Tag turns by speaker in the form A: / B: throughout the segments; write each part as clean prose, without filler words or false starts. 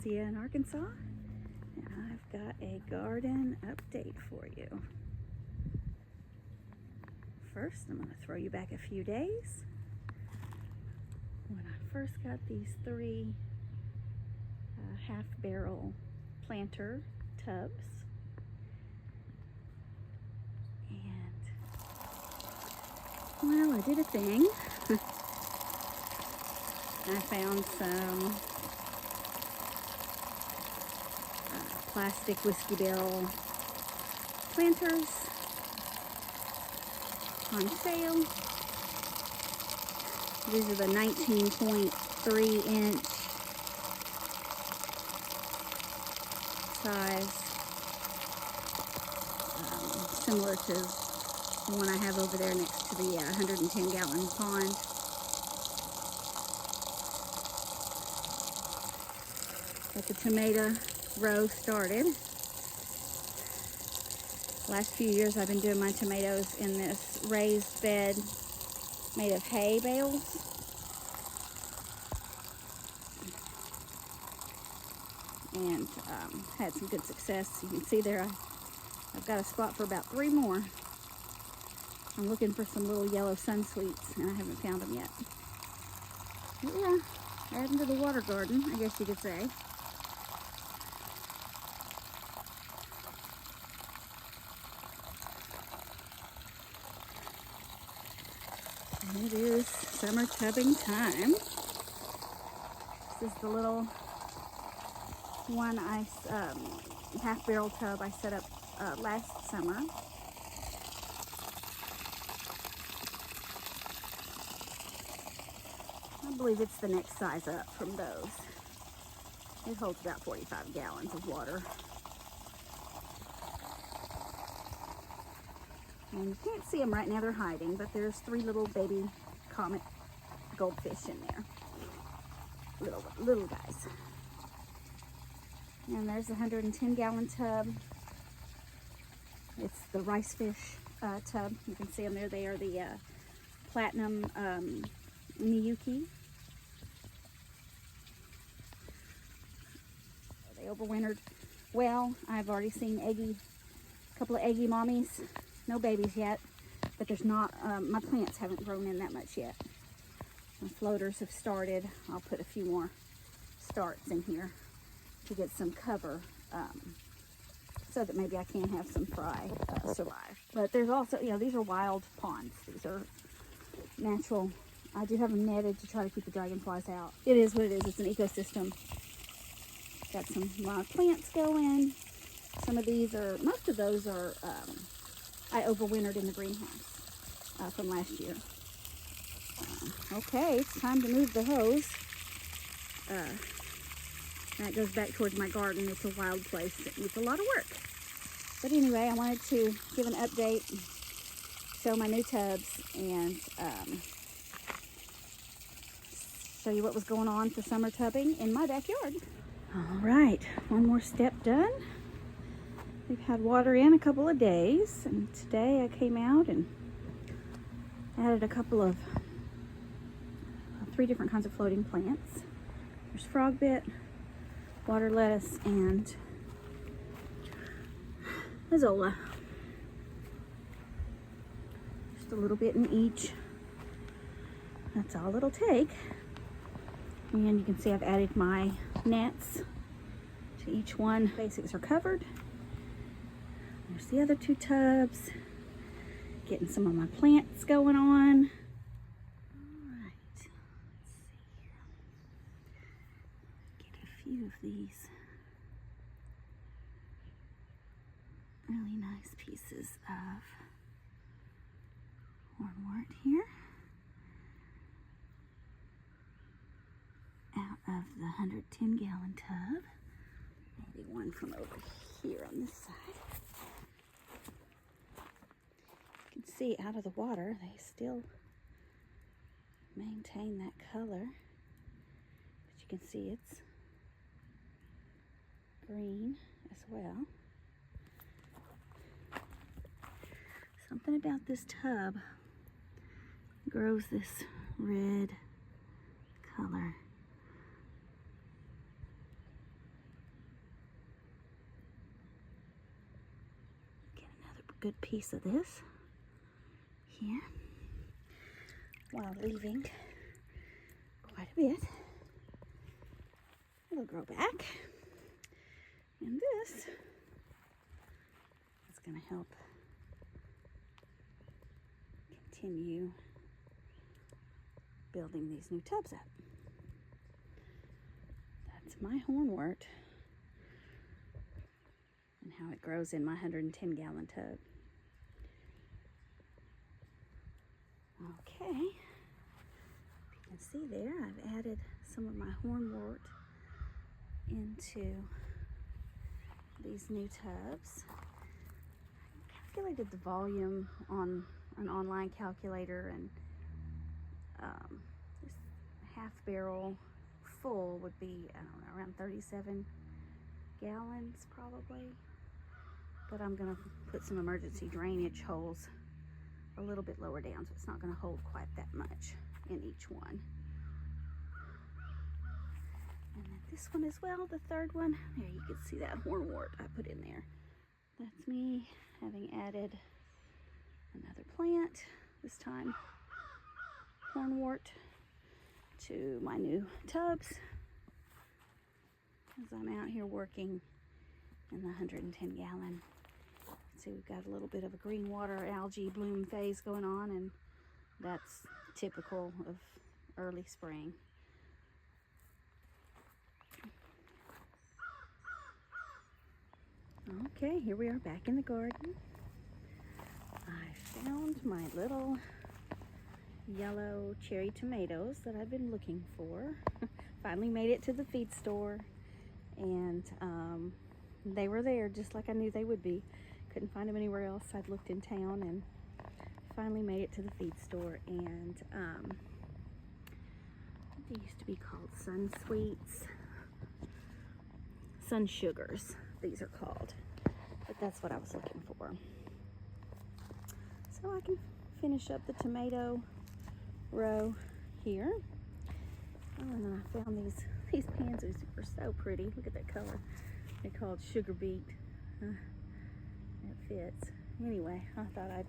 A: Garcia in Arkansas. And I've got a garden update for you. First, I'm going to throw you back a few days. When I first got these 3 half-barrel planter tubs. And, well, I did a thing. I found some plastic whiskey barrel planters on sale. These are the 19.3 inch size, similar to the one I have over there next to the 110 gallon pond. Got the tomato row started. Last few years I've been doing my tomatoes in this raised bed made of hay bales. And had some good success. You can see there I've got a spot for about 3 more. I'm looking for some little yellow sun sweets and I haven't found them yet. But yeah, adding to the water garden, I guess you could say. It is summer tubbing time. This is the little one half barrel tub I set up last summer. I believe it's the next size up from those. It holds about 45 gallons of water. And you can't see them right now, they're hiding, but there's 3 little baby comet goldfish in there. Little guys. And there's the 110 gallon tub. It's the rice fish tub. You can see them there. They are the platinum Miyuki. They overwintered well. I've already seen a couple of eggy mommies. No babies yet, but there's not, my plants haven't grown in that much yet. My floaters have started. I'll put a few more starts in here to get some cover, so that maybe I can have some fry survive. But there's also, you know, these are wild ponds. These are natural. I do have them netted to try to keep the dragonflies out. It is what it is. It's an ecosystem. Got some live plants going. Some of these are, most of those are, I overwintered in the greenhouse from last year. Okay, it's time to move the hose. That goes back towards my garden. It's a wild place that needs a lot of work. But anyway, I wanted to give an update, show my new tubs, and show you what was going on for summer tubbing in my backyard. All right, one more step done. We've had water in a couple of days, and today I came out and added a couple of 3 different kinds of floating plants. There's frog bit, water lettuce, and Azolla. Just a little bit in each. That's all it'll take. And you can see I've added my nets to each one. Basics are covered. There's the other 2 tubs. Getting some of my plants going on. Alright, let's see here. Get a few of these really nice pieces of hornwort here out of the 110 gallon tub. Maybe one from over here on this side. You can see out of the water they still maintain that color, but you can see it's green as well. Something about this tub grows this red color. good piece of this here while leaving quite a bit. It'll grow back. And this is going to help continue building these new tubs up. That's my hornwort and how it grows in my 110-gallon tub. Okay, you can see there I've added some of my hornwort into these new tubs. I calculated the volume on an online calculator, and this half barrel full would be, I don't know, around 37 gallons probably. But I'm gonna put some emergency drainage holes a little bit lower down, so it's not gonna hold quite that much in each one. And then this one as well, the third one, there you can see that hornwort I put in there. That's me having added another plant, this time hornwort, to my new tubs as I'm out here working in the 110-gallon. See, we've got a little bit of a green water algae bloom phase going on, and that's typical of early spring. Okay, here we are back in the garden. I found my little yellow cherry tomatoes that I've been looking for. Finally made it to the feed store, and they were there just like I knew they would be. Couldn't find them anywhere else. I'd looked in town and finally made it to the feed store, and they used to be called Sun Sweets. Sun Sugars, these are called. But that's what I was looking for. So I can finish up the tomato row here. Oh, and then I found these pansies are so pretty. Look at that color. They're called sugar beet. It fits. Anyway, I thought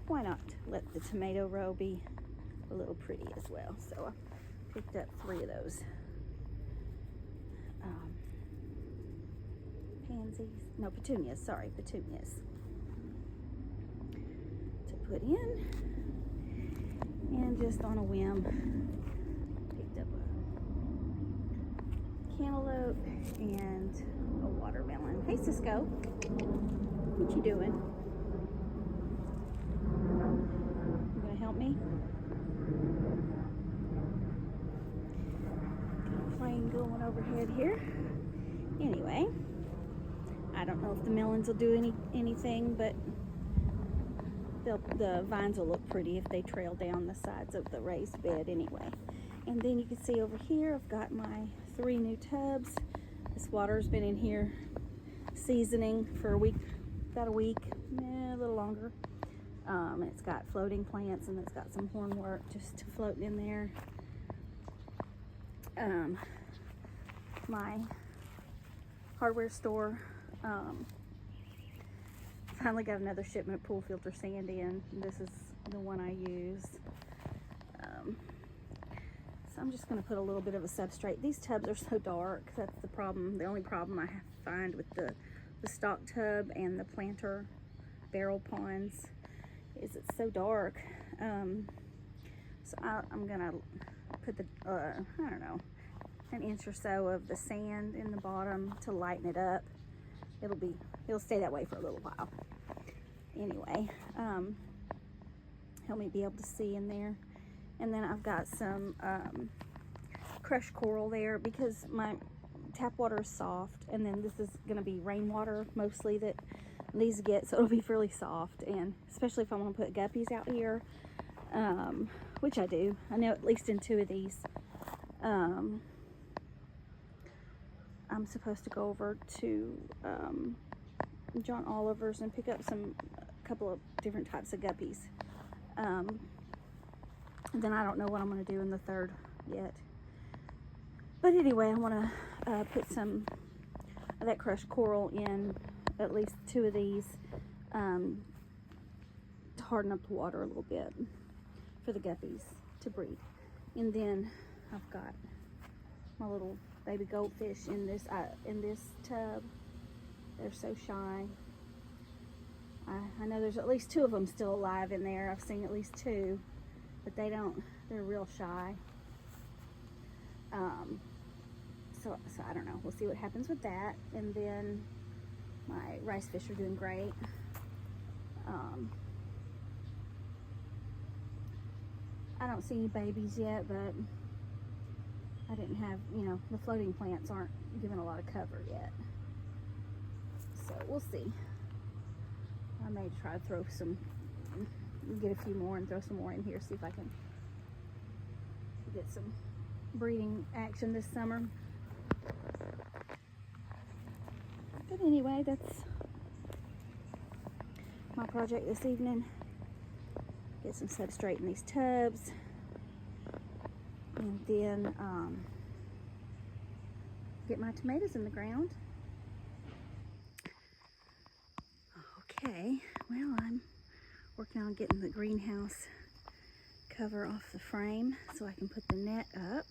A: why not let the tomato row be a little pretty as well. So I picked up 3 of those petunias, sorry, petunias to put in. And just on a whim, picked up a cantaloupe and a watermelon. Hey, Cisco, what you doing? You gonna help me? Got a plane going overhead here. Anyway, I don't know if the melons will do anything, but the vines will look pretty if they trail down the sides of the raised bed anyway. And then you can see over here, I've got my 3 new tubs. This water's been in here seasoning for a week, about a week, a little longer. It's got floating plants, and it's got some hornwort just floating in there. My hardware store finally got another shipment of pool filter sand in. This is the one I use. So I'm just going to put a little bit of a substrate. These tubs are so dark. That's the problem. The only problem I find with the stock tub and the planter barrel ponds is it's so dark. So I'm going to put the, I don't know, an inch or so of the sand in the bottom to lighten it up. It'll stay that way for a little while. Anyway, help me be able to see in there. And then I've got some crushed coral there because my tap water is soft, and then this is going to be rainwater mostly that these get, so it'll be fairly soft. And especially if I want to put guppies out here, which I do. I know at least in 2 of these. I'm supposed to go over to John Oliver's and pick up a couple of different types of guppies. Then I don't know what I'm going to do in the 3rd yet. But anyway, I want to put some of that crushed coral in at least 2 of these to harden up the water a little bit for the guppies to breed. And then I've got my little baby goldfish in this tub. They're so shy. I know there's at least 2 of them still alive in there. I've seen at least 2, but they're real shy. So I don't know. We'll see what happens with that. And then my rice fish are doing great. I don't see any babies yet, but I didn't have, the floating plants aren't giving a lot of cover yet. So we'll see. I may try to throw get a few more and throw some more in here, see if I can get some breeding action this summer. But anyway, that's my project this evening. Get some substrate in these tubs, and then get my tomatoes in the ground. Okay, well, I'm working on getting the greenhouse cover off the frame so I can put the net up.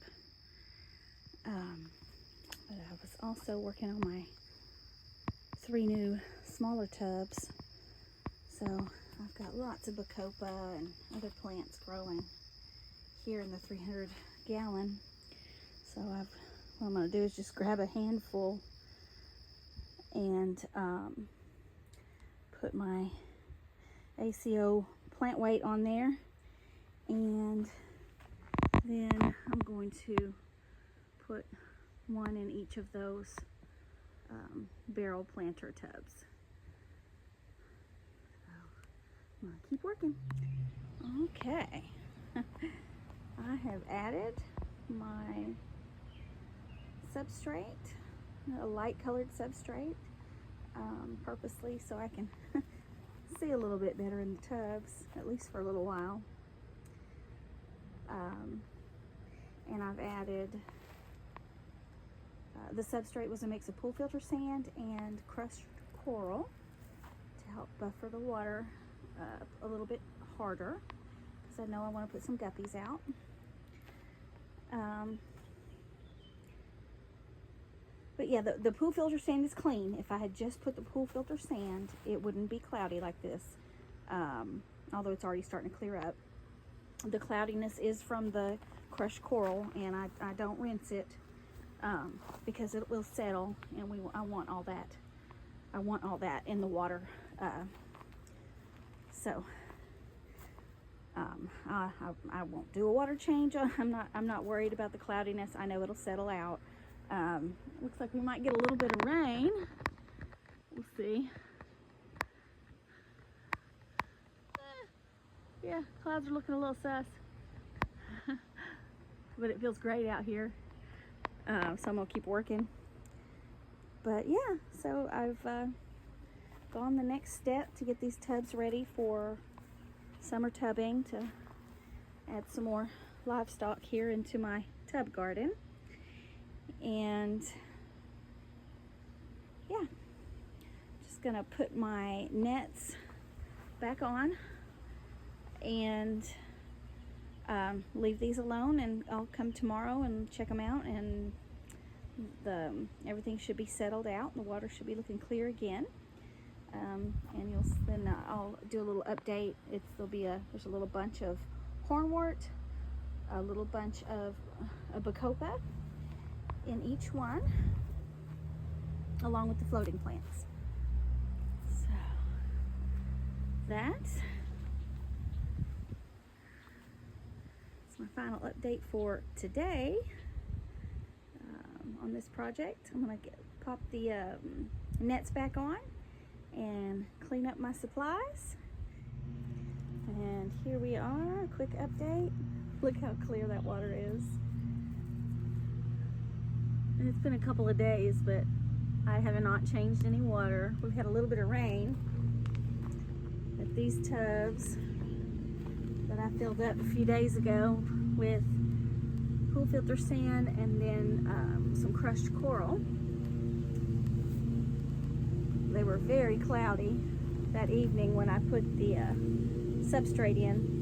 A: But I was also working on my 3 new smaller tubs. So I've got lots of bacopa and other plants growing here in the 300 gallon. So what I'm going to do is just grab a handful and put my ACO plant weight on there, and then I'm going to put 1 in each of those barrel planter tubs. So I'm gonna keep working. Okay. I have added my substrate, a light colored substrate, purposely so I can see a little bit better in the tubs, at least for a little while. And I've added, the substrate was a mix of pool filter sand and crushed coral to help buffer the water a little bit harder, because I know I want to put some guppies out. But yeah, the pool filter sand is clean. If I had just put the pool filter sand, it wouldn't be cloudy like this, although it's already starting to clear up. The cloudiness is from the crushed coral, and I don't rinse it because it will settle, and I want all that. I want all that in the water. So I won't do a water change. I'm not worried about the cloudiness. I know it'll settle out. Looks like we might get a little bit of rain. We'll see. Yeah, clouds are looking a little sus. But it feels great out here. So I'm gonna keep working. But yeah, so I've gone the next step to get these tubs ready for summer tubbing, to add some more livestock here into my tub garden. And yeah, just gonna put my nets back on and leave these alone, and I'll come tomorrow and check them out, and everything should be settled out. The water should be looking clear again. And then I'll do a little update. There's a little bunch of hornwort, a little bunch of bacopa in each one, along with the floating plants. So that's my final update for today on this project. I'm gonna pop the nets back on and clean up my supplies. And here we are, a quick update. Look how clear that water is. And it's been a couple of days, but I have not changed any water. We've had a little bit of rain. But these tubs that I filled up a few days ago with pool filter sand and then some crushed coral, they were very cloudy, that evening when I put the substrate in.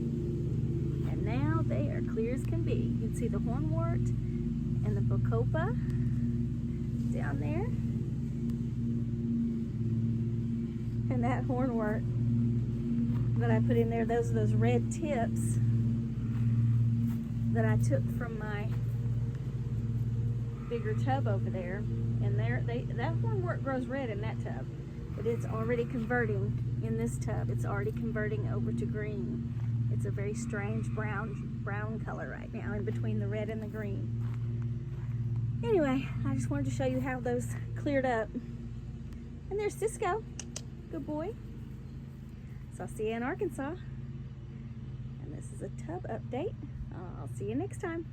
A: And now they are clear as can be. You can see the hornwort and the bacopa down there. And that hornwort that I put in there, those are those red tips that I took from my bigger tub over there. And that hornwort grows red in that tub, but it's already converting in this tub. It's already converting over to green. It's a very strange brown color right now in between the red and the green. Anyway, I just wanted to show you how those cleared up. And there's Cisco, good boy. So I'll see you in Arkansas. And this is a tub update. I'll see you next time.